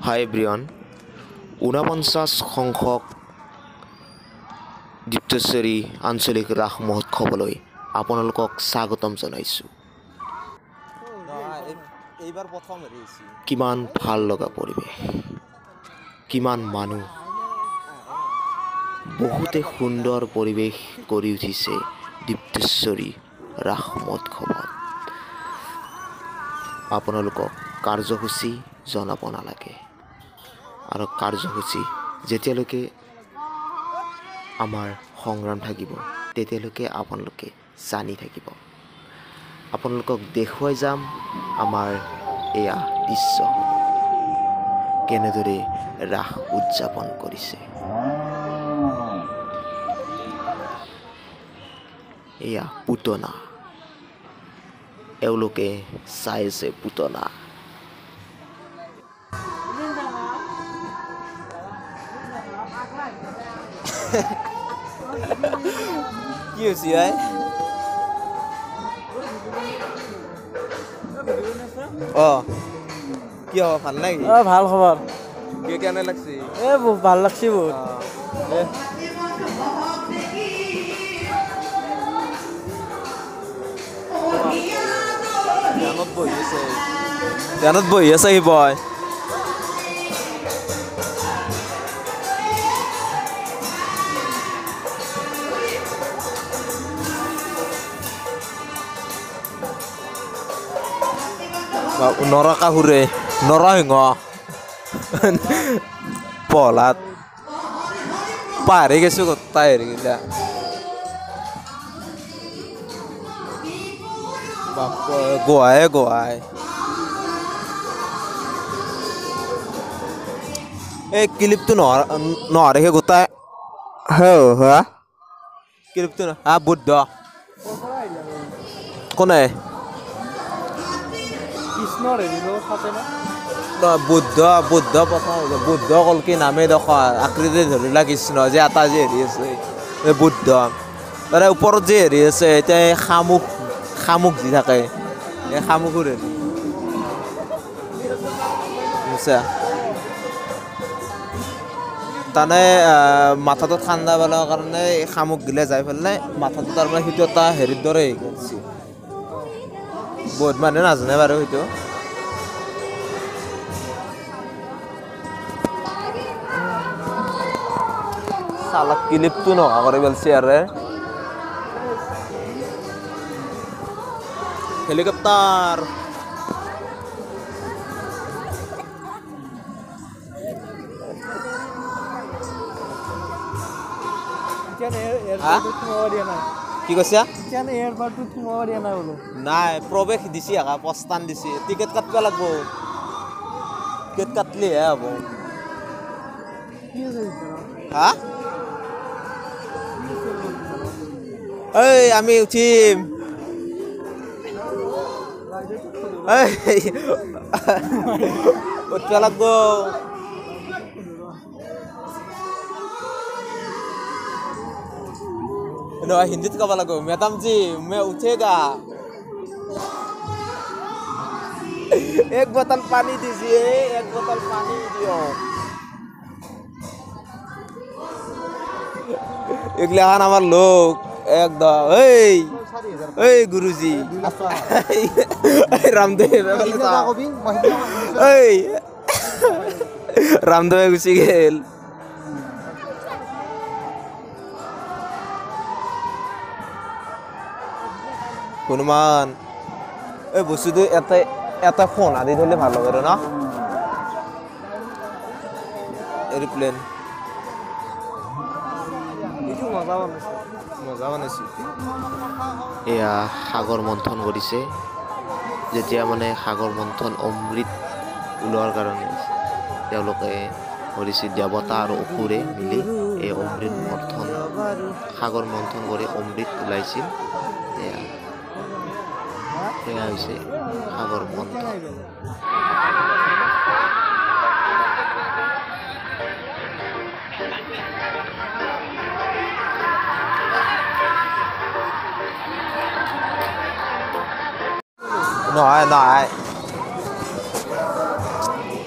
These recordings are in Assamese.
হাই এভৰিৱান ৪৯ সংখ্যক দীপ্তেশ্বৰী আঞ্চলিক ৰাস মহোৎসৱলৈ আপোনালোকক স্বাগতম জনাইছোঁ। এইবাৰ প্ৰথম হেৰিছি কিমান ভাল লগা পৰিৱেশ, কিমান মানুহ, বহুতে সুন্দৰ পৰিৱেশ কৰি উঠিছে দীপ্তেশ্বৰী ৰাস মহোৎসৱত। আপোনালোকক কাৰ্যসূচী জনাব নালাগে আৰু কাৰ্যসূচী যেতিয়ালৈকে আমাৰ সংগ্ৰাম থাকিব তেতিয়ালৈকে আপোনালোকে জানি থাকিব। আপোনালোকক দেখুৱাই যাম আমাৰ এয়া দৃশ্যসমূহ কেনেদৰে ৰাস উদযাপন কৰিছে। এয়া পুতনা, এওঁলোকে চাইছে পুতনা। কি হৈছে আই কি হ'ব ভাল নেকি ভাল খবৰ কেনে লাগছে ভাল লাগছে বহুত ধ্যানত বহি আছে সি বয় নৰকাসুৰে নৰসিংহ পহলাত পাহৰি গৈছো গোটাই হেৰিগিলা গোহাই এই ক্লিপটো নহৰে গোটাই হা ক্লিপটো হা বুদ্ধ কোনে কৃষ্ণৰ হেৰি থাকে না বুদ্ধ প্ৰথম বুদ্ধ কলকি নামে দেখোন আকৃতি ধৰিলা কৃষ্ণ যে এটা যে হেৰি আছে এই বুদ্ধ তাৰে ওপৰত যে হেৰি আছে এতিয়া শামুক যি থাকে এই শামুকৰ হেৰি তাৰমানে মাথাটো ঠাণ্ডা পেলাৰ কাৰণে এই শামুক গিলে যাই পেলাই মাথাটো তাৰমানে সেইটো এটা হেৰিৰ দৰে হেৰি কৰিছে। বহুত মানুহে নাজানে বাৰু সেইটো চালাক ক্লিপটো নোহোৱা কৰি পেলাইছে আৰু হেলিকপ্টাৰ কি কৈছা নাই প্ৰৱেশ দিছে প্ৰস্থান দিছে টিকেট কাটিব লাগিব টিকেট কাটলিহে হ'ব হা এই আমি উঠিম উঠিব লাগিব নহয় হিন্দীত ক'ব লাগিব মেডাম জি मैं उठेगा एक बोतल पानी दीजिए एक बोतल पानी दियो এগলাখান আমার লোক একদম এই গুরুজি রামদেব এই রামদেবে গুচি গেল হনুমান এই বস্তুটো এটা ফোন আদি ধৰিলে ভাল হ'ব না এৰোপ্লেন মজা বনাইছে এয়া সাগৰ মন্থন কৰিছে যেতিয়া মানে সাগৰ মন্থন অমৃত ওলোৱাৰ কাৰণে তেওঁলোকে কৰিছে দেৱতা আৰু অসুৰে মিলি এই অমৃত মন্থন সাগৰ মন্থন কৰি অমৃত ওলাইছিল এয়া হৈছে সাগৰ মন্থন নহয়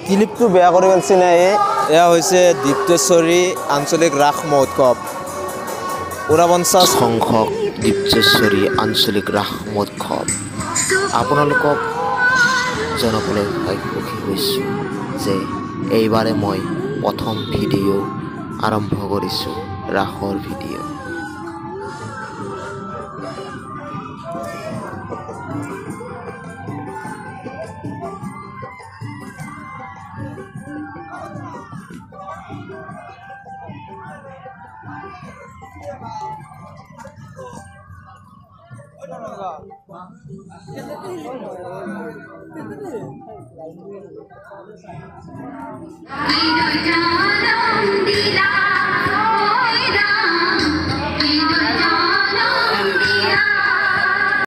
ক্লিপটো বেয়া কৰি পেলাইছে না এয়া হৈছে দীপ্তেশ্বৰী আঞ্চলিক ৰাস মহোৎসৱ 49 সংখ্যক দীপ্তেশ্বৰী আঞ্চলিক ৰাস মহোৎসৱ আপোনালোকক জনাবলৈ সুখী হৈছোঁ যে এইবাৰে মই প্ৰথম ভিডিঅ' আৰম্ভ কৰিছোঁ ৰাসৰ ভিডিঅ'। Dila